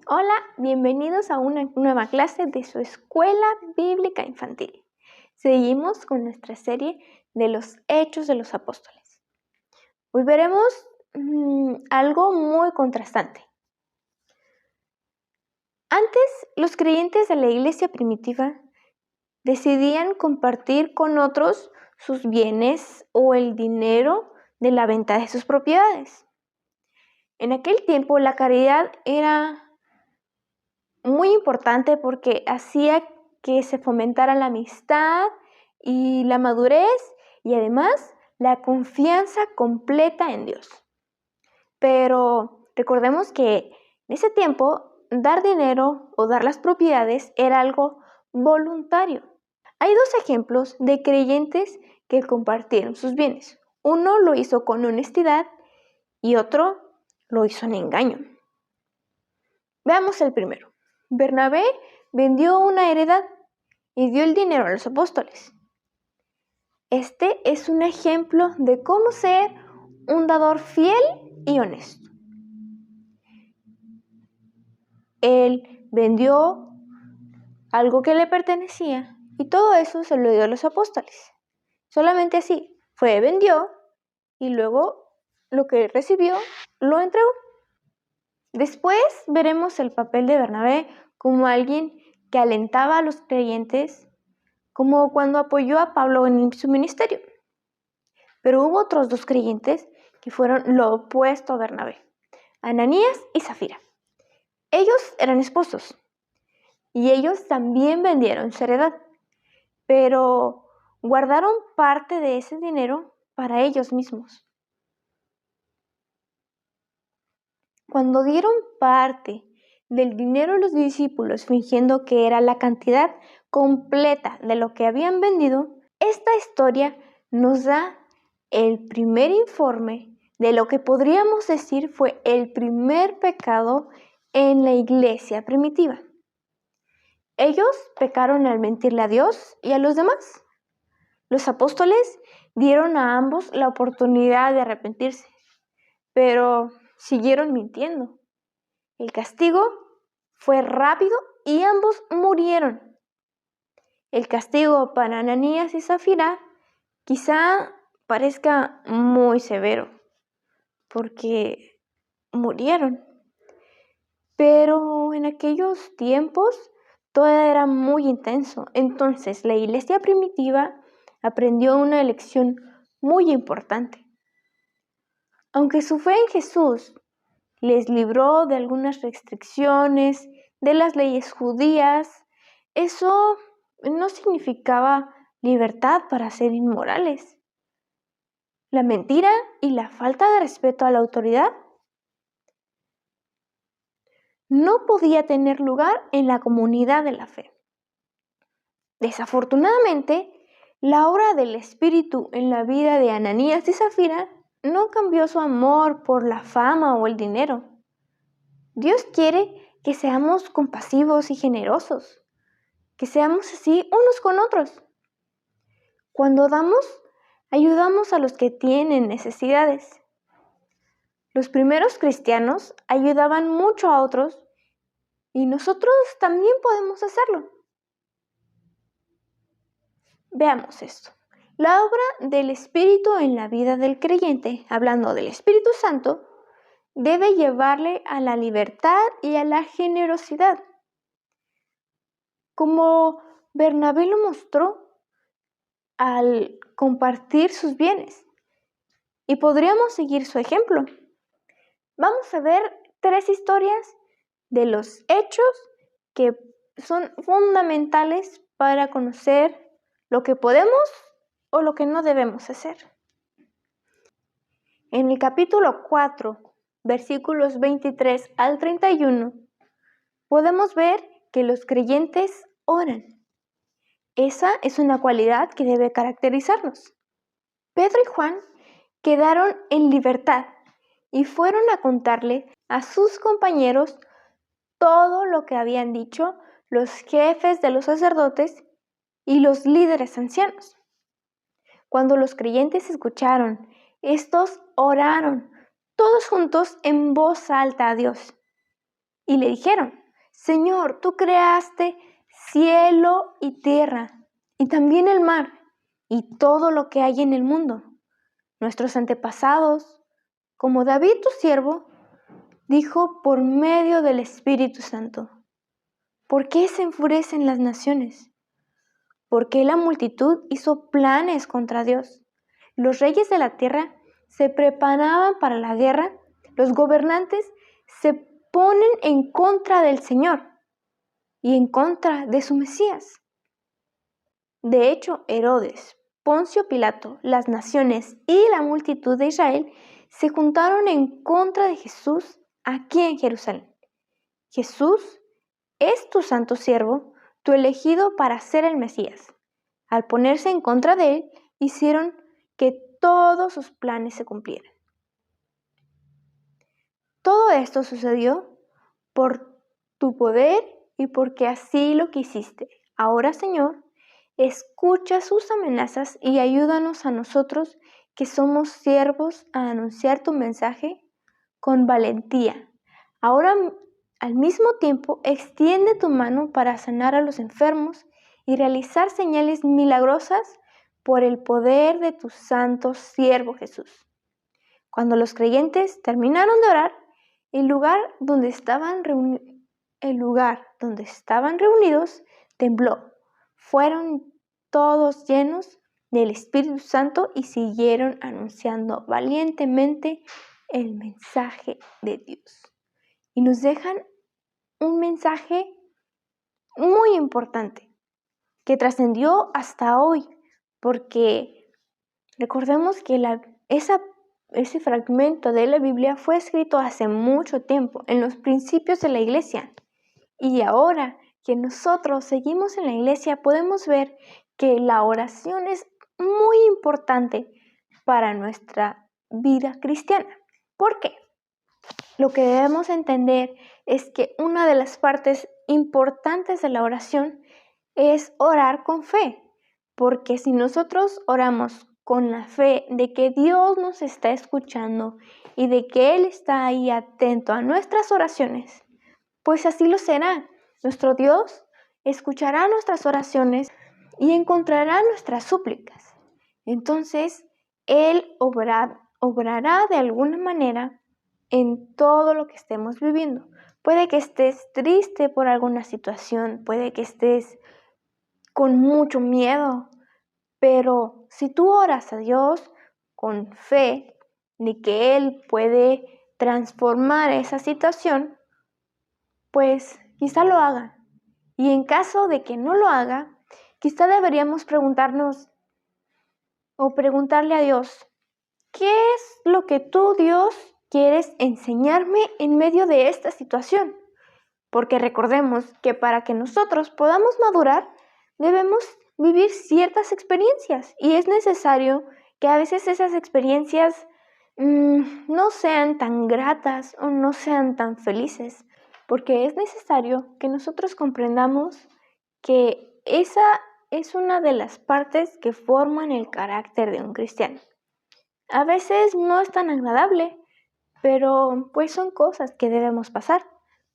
Hola, bienvenidos a una nueva clase de su escuela bíblica infantil. Seguimos con nuestra serie de los Hechos de los Apóstoles. Hoy veremos algo muy contrastante. Antes, los creyentes de la iglesia primitiva decidían compartir con otros sus bienes o el dinero de la venta de sus propiedades. En aquel tiempo, la caridad era muy importante porque hacía que se fomentara la amistad y la madurez y además la confianza completa en Dios. Pero recordemos que en ese tiempo dar dinero o dar las propiedades era algo voluntario. Hay dos ejemplos de creyentes que compartieron sus bienes. Uno lo hizo con honestidad y otro lo hizo en engaño. Veamos el primero. Bernabé vendió una heredad y dio el dinero a los apóstoles. Este es un ejemplo de cómo ser un dador fiel y honesto. Él vendió algo que le pertenecía y todo eso se lo dio a los apóstoles. Solamente así, vendió y luego lo que recibió lo entregó. Después veremos el papel de Bernabé como alguien que alentaba a los creyentes, como cuando apoyó a Pablo en su ministerio. Pero hubo otros dos creyentes que fueron lo opuesto a Bernabé, Ananías y Zafira. Ellos eran esposos y ellos también vendieron su heredad, pero guardaron parte de ese dinero para ellos mismos. Cuando dieron parte del dinero a los discípulos fingiendo que era la cantidad completa de lo que habían vendido, esta historia nos da el primer informe de lo que podríamos decir fue el primer pecado en la iglesia primitiva. Ellos pecaron al mentirle a Dios y a los demás. Los apóstoles dieron a ambos la oportunidad de arrepentirse, pero siguieron mintiendo. El castigo fue rápido y ambos murieron. El castigo para Ananías y Zafira quizá parezca muy severo, porque murieron. Pero en aquellos tiempos todo era muy intenso. Entonces la iglesia primitiva aprendió una lección muy importante. Aunque su fe en Jesús les libró de algunas restricciones, de las leyes judías, eso no significaba libertad para ser inmorales. La mentira y la falta de respeto a la autoridad no podía tener lugar en la comunidad de la fe. Desafortunadamente, la obra del Espíritu en la vida de Ananías y Zafira no cambió su amor por la fama o el dinero. Dios quiere que seamos compasivos y generosos, que seamos así unos con otros. Cuando damos, ayudamos a los que tienen necesidades. Los primeros cristianos ayudaban mucho a otros y nosotros también podemos hacerlo. Veamos esto. La obra del Espíritu en la vida del creyente, hablando del Espíritu Santo, debe llevarle a la libertad y a la generosidad. Como Bernabé lo mostró al compartir sus bienes. Y podríamos seguir su ejemplo. Vamos a ver 3 historias de los hechos que son fundamentales para conocer lo que podemos o lo que no debemos hacer. En el capítulo 4, versículos 23 al 31, podemos ver que los creyentes oran. Esa es una cualidad que debe caracterizarnos. Pedro y Juan quedaron en libertad y fueron a contarle a sus compañeros todo lo que habían dicho los jefes de los sacerdotes y los líderes ancianos. Cuando los creyentes escucharon, estos oraron todos juntos en voz alta a Dios y le dijeron: Señor, tú creaste cielo y tierra, y también el mar, y todo lo que hay en el mundo. Nuestros antepasados, como David tu siervo, dijo por medio del Espíritu Santo: ¿por qué se enfurecen las naciones? ¿Por qué la multitud hizo planes contra Dios? Los reyes de la tierra se preparaban para la guerra, los gobernantes se ponen en contra del Señor y en contra de su Mesías. De hecho, Herodes, Poncio Pilato, las naciones y la multitud de Israel se juntaron en contra de Jesús aquí en Jerusalén. Jesús es tu santo siervo, tu elegido para ser el Mesías. Al ponerse en contra de él, hicieron que todos sus planes se cumplieran. Todo esto sucedió por tu poder y porque así lo quisiste. Ahora, Señor, escucha sus amenazas y ayúdanos a nosotros, que somos siervos, a anunciar tu mensaje con valentía. Ahora, al mismo tiempo, extiende tu mano para sanar a los enfermos y realizar señales milagrosas por el poder de tu santo siervo Jesús. Cuando los creyentes terminaron de orar, el lugar donde estaban reunidos tembló. Fueron todos llenos del Espíritu Santo y siguieron anunciando valientemente el mensaje de Dios. Y nos dejan un mensaje muy importante que trascendió hasta hoy, porque recordemos que ese fragmento de la Biblia fue escrito hace mucho tiempo, en los principios de la iglesia. Y ahora que nosotros seguimos en la iglesia, podemos ver que la oración es muy importante para nuestra vida cristiana. ¿Por qué? Lo que debemos entender es que una de las partes importantes de la oración es orar con fe, porque si nosotros oramos con la fe de que Dios nos está escuchando y de que Él está ahí atento a nuestras oraciones, pues así lo será. Nuestro Dios escuchará nuestras oraciones y encontrará nuestras súplicas. Entonces, Él obrará de alguna manera en todo lo que estemos viviendo. Puede que estés triste por alguna situación, puede que estés con mucho miedo, pero si tú oras a Dios con fe de que Él puede transformar esa situación, pues quizá lo haga. Y en caso de que no lo haga, quizá deberíamos preguntarnos o preguntarle a Dios: ¿qué es lo que tú, Dios, quieres enseñarme en medio de esta situación? Porque recordemos que para que nosotros podamos madurar, debemos vivir ciertas experiencias y es necesario que a veces esas experiencias no sean tan gratas o no sean tan felices, porque es necesario que nosotros comprendamos que esa es una de las partes que forman el carácter de un cristiano. A veces no es tan agradable, pero pues son cosas que debemos pasar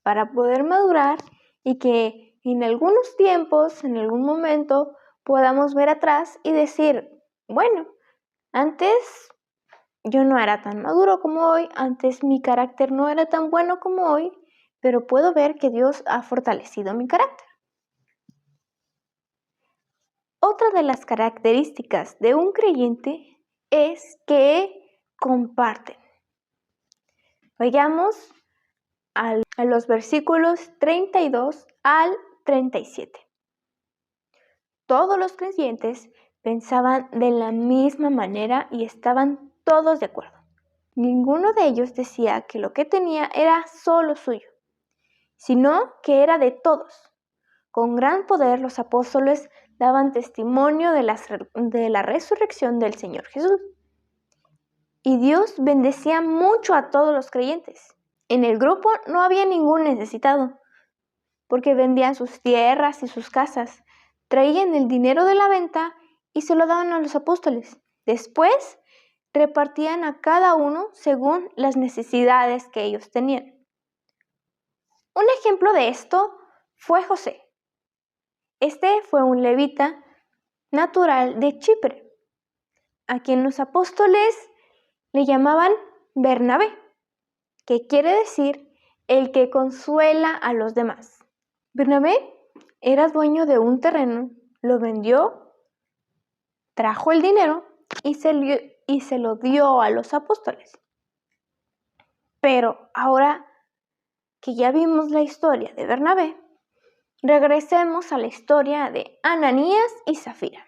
para poder madurar y que en algunos tiempos, en algún momento, podamos ver atrás y decir: bueno, antes yo no era tan maduro como hoy, antes mi carácter no era tan bueno como hoy, pero puedo ver que Dios ha fortalecido mi carácter. Otra de las características de un creyente es que comparten. Vayamos a los versículos 32 al 37. Todos los creyentes pensaban de la misma manera y estaban todos de acuerdo. Ninguno de ellos decía que lo que tenía era solo suyo, sino que era de todos. Con gran poder los apóstoles daban testimonio de la resurrección del Señor Jesús. Y Dios bendecía mucho a todos los creyentes. En el grupo no había ningún necesitado, porque vendían sus tierras y sus casas, traían el dinero de la venta y se lo daban a los apóstoles. Después repartían a cada uno según las necesidades que ellos tenían. Un ejemplo de esto fue José. Este fue un levita natural de Chipre, a quien los apóstoles le llamaban Bernabé, que quiere decir el que consuela a los demás. Bernabé era dueño de un terreno, lo vendió, trajo el dinero y se lo dio a los apóstoles. Pero ahora que ya vimos la historia de Bernabé, regresemos a la historia de Ananías y Zafira,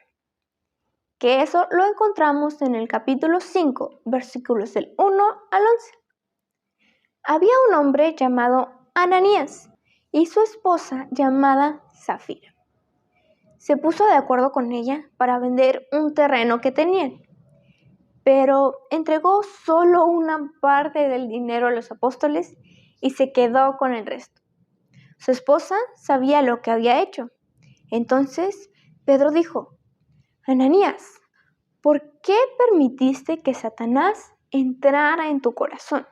que eso lo encontramos en el capítulo 5, versículos del 1 al 11. Había un hombre llamado Ananías y su esposa llamada Zafira. Se puso de acuerdo con ella para vender un terreno que tenían, pero entregó solo una parte del dinero a los apóstoles y se quedó con el resto. Su esposa sabía lo que había hecho. Entonces Pedro dijo: Ananías, ¿por qué permitiste que Satanás entrara en tu corazón?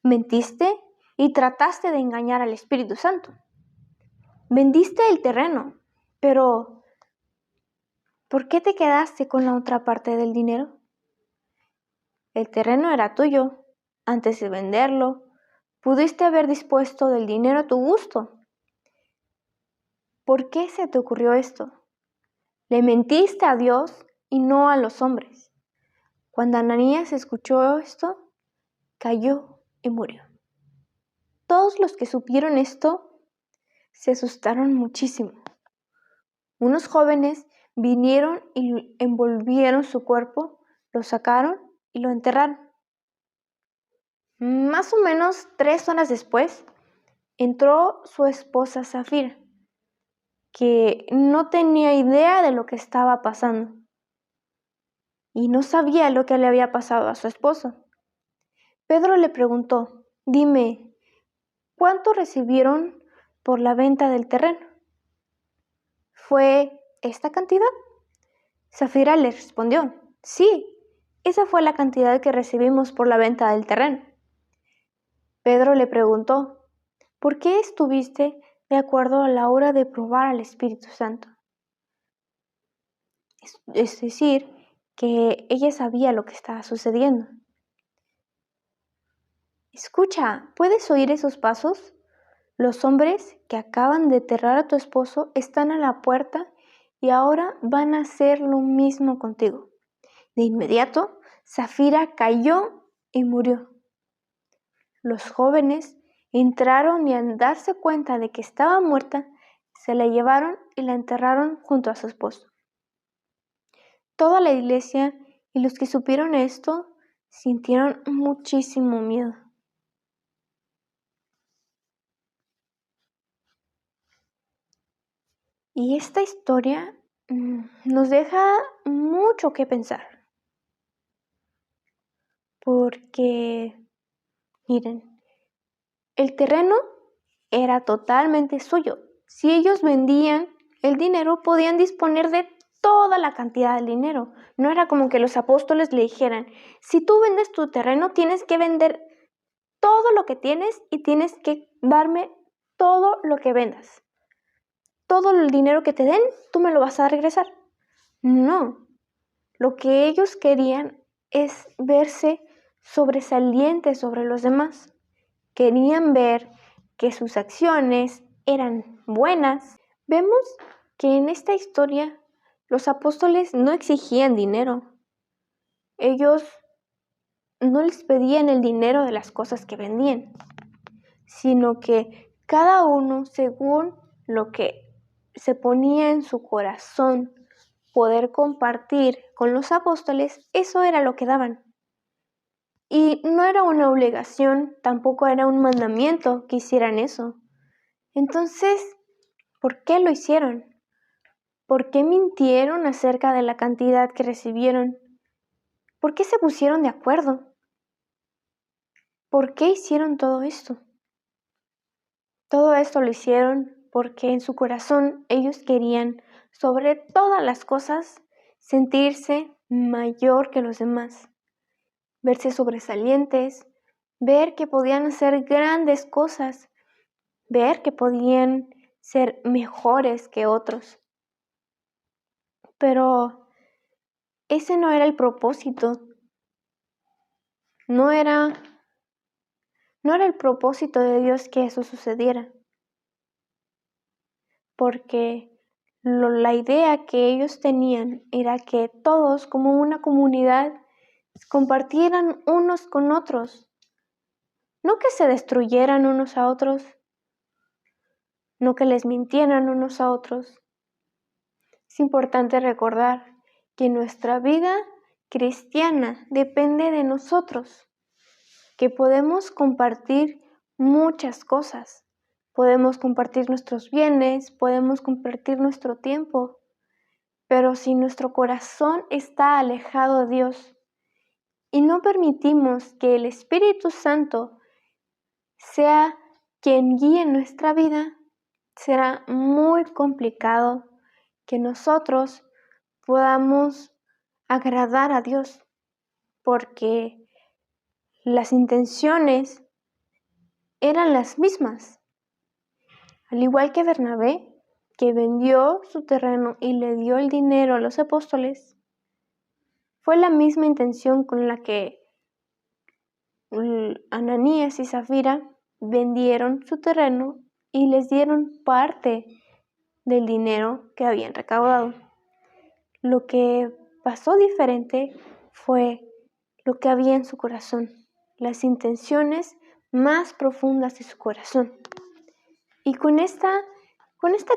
Mentiste y trataste de engañar al Espíritu Santo. Vendiste el terreno, pero ¿por qué te quedaste con la otra parte del dinero? El terreno era tuyo. Antes de venderlo, pudiste haber dispuesto del dinero a tu gusto. ¿Por qué se te ocurrió esto? Le mentiste a Dios y no a los hombres. Cuando Ananías escuchó esto, cayó y murió. Todos los que supieron esto se asustaron muchísimo. Unos jóvenes vinieron y envolvieron su cuerpo, lo sacaron y lo enterraron. Más o menos 3 horas después, entró su esposa Zafira, que no tenía idea de lo que estaba pasando y no sabía lo que le había pasado a su esposo. Pedro le preguntó: dime, ¿cuánto recibieron por la venta del terreno? ¿Fue esta cantidad? Zafira le respondió: sí, esa fue la cantidad que recibimos por la venta del terreno. Pedro le preguntó: ¿por qué estuviste de acuerdo a la hora de probar al Espíritu Santo? Es decir, que ella sabía lo que estaba sucediendo. Escucha, ¿puedes oír esos pasos? Los hombres que acaban de enterrar a tu esposo están a la puerta y ahora van a hacer lo mismo contigo. De inmediato, Zafira cayó y murió. Los jóvenes entraron y al darse cuenta de que estaba muerta, se la llevaron y la enterraron junto a su esposo. Toda la iglesia y los que supieron esto sintieron muchísimo miedo. Y esta historia nos deja mucho que pensar. Porque, miren, el terreno era totalmente suyo. Si ellos vendían el dinero, podían disponer de toda la cantidad del dinero. No era como que los apóstoles le dijeran: si tú vendes tu terreno, tienes que vender todo lo que tienes y tienes que darme todo lo que vendas. Todo el dinero que te den, tú me lo vas a regresar. No, lo que ellos querían es verse sobresalientes sobre los demás. Querían ver que sus acciones eran buenas. Vemos que en esta historia los apóstoles no exigían dinero. Ellos no les pedían el dinero de las cosas que vendían, sino que cada uno, según lo que se ponía en su corazón poder compartir con los apóstoles, eso era lo que daban. Y no era una obligación, tampoco era un mandamiento que hicieran eso. Entonces, ¿por qué lo hicieron? ¿Por qué mintieron acerca de la cantidad que recibieron? ¿Por qué se pusieron de acuerdo? ¿Por qué hicieron todo esto? Todo esto lo hicieron porque en su corazón ellos querían, sobre todas las cosas, sentirse mayor que los demás, verse sobresalientes, ver que podían hacer grandes cosas, ver que podían ser mejores que otros. Pero ese no era el propósito. No era el propósito de Dios que eso sucediera. Porque la idea que ellos tenían era que todos, como una comunidad, compartieran unos con otros. No que se destruyeran unos a otros, no que les mintieran unos a otros. Es importante recordar que nuestra vida cristiana depende de nosotros, que podemos compartir muchas cosas. Podemos compartir nuestros bienes, podemos compartir nuestro tiempo, pero si nuestro corazón está alejado de Dios y no permitimos que el Espíritu Santo sea quien guíe nuestra vida, será muy complicado que nosotros podamos agradar a Dios, porque las intenciones eran las mismas. Al igual que Bernabé, que vendió su terreno y le dio el dinero a los apóstoles, fue la misma intención con la que Ananías y Zafira vendieron su terreno y les dieron parte del dinero que habían recaudado. Lo que pasó diferente fue lo que había en su corazón, las intenciones más profundas de su corazón. Y con esta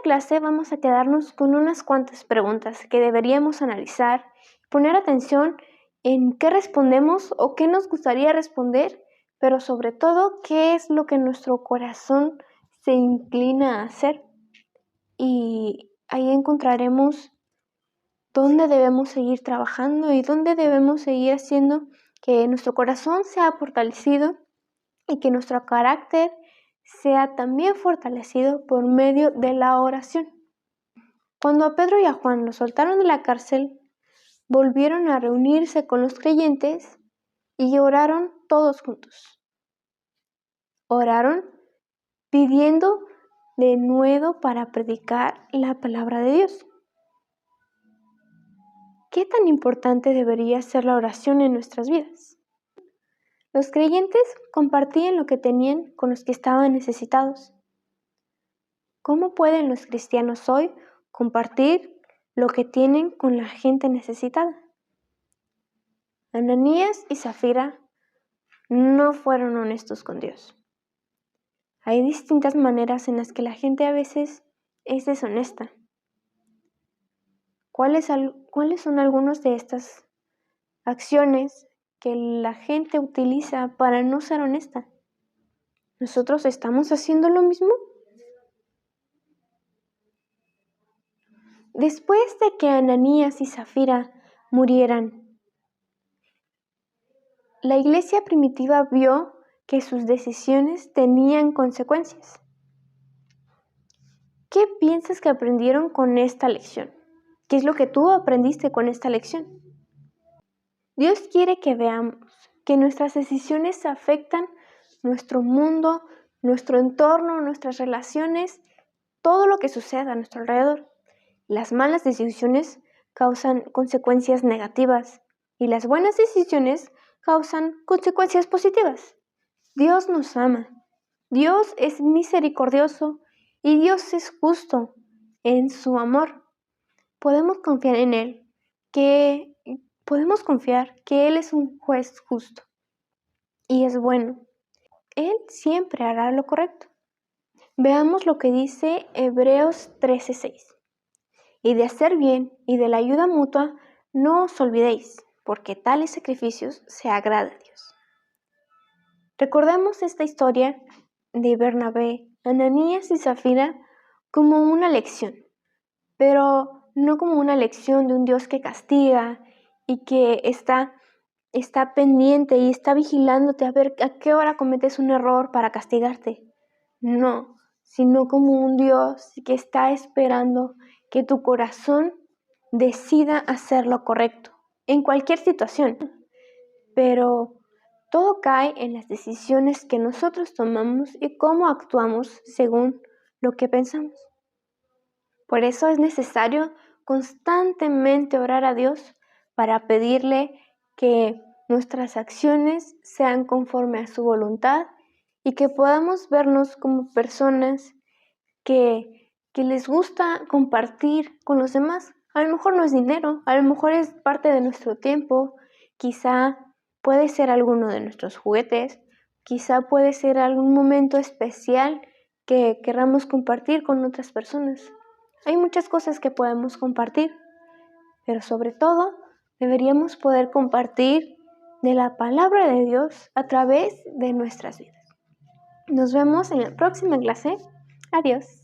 clase vamos a quedarnos con unas cuantas preguntas que deberíamos analizar, poner atención en qué respondemos o qué nos gustaría responder, pero sobre todo qué es lo que nuestro corazón se inclina a hacer. Y ahí encontraremos dónde debemos seguir trabajando y dónde debemos seguir haciendo que nuestro corazón sea fortalecido y que nuestro carácter sea también fortalecido por medio de la oración. Cuando a Pedro y a Juan los soltaron de la cárcel, volvieron a reunirse con los creyentes y oraron todos juntos. Oraron pidiendo de nuevo para predicar la palabra de Dios. ¿Qué tan importante debería ser la oración en nuestras vidas? Los creyentes compartían lo que tenían con los que estaban necesitados. ¿Cómo pueden los cristianos hoy compartir lo que tienen con la gente necesitada? Ananías y Zafira no fueron honestos con Dios. Hay distintas maneras en las que la gente a veces es deshonesta. ¿Cuáles son algunas de estas acciones que la gente utiliza para no ser honesta? ¿Nosotros estamos haciendo lo mismo? Después de que Ananías y Zafira murieran, la iglesia primitiva vio que sus decisiones tenían consecuencias. ¿Qué piensas que aprendieron con esta lección? ¿Qué es lo que tú aprendiste con esta lección? Dios quiere que veamos que nuestras decisiones afectan nuestro mundo, nuestro entorno, nuestras relaciones, todo lo que sucede a nuestro alrededor. Las malas decisiones causan consecuencias negativas y las buenas decisiones causan consecuencias positivas. Dios nos ama, Dios es misericordioso y Dios es justo en su amor. Podemos confiar en Él, podemos confiar que Él es un juez justo y es bueno. Él siempre hará lo correcto. Veamos lo que dice Hebreos 13:6. Y de hacer bien y de la ayuda mutua no os olvidéis, porque tales sacrificios se agrada a Dios. Recordemos esta historia de Bernabé, Ananías y Zafira como una lección, pero no como una lección de un Dios que castiga y que está pendiente y está vigilándote a ver a qué hora cometes un error para castigarte. No, sino como un Dios que está esperando que tu corazón decida hacer lo correcto en cualquier situación. Pero Todo cae en las decisiones que nosotros tomamos y cómo actuamos según lo que pensamos. Por eso es necesario constantemente orar a Dios para pedirle que nuestras acciones sean conforme a su voluntad y que podamos vernos como personas que les gusta compartir con los demás. A lo mejor no es dinero, a lo mejor es parte de nuestro tiempo, quizá puede ser alguno de nuestros juguetes, quizá puede ser algún momento especial que queramos compartir con otras personas. Hay muchas cosas que podemos compartir, pero sobre todo deberíamos poder compartir de la palabra de Dios a través de nuestras vidas. Nos vemos en la próxima clase. Adiós.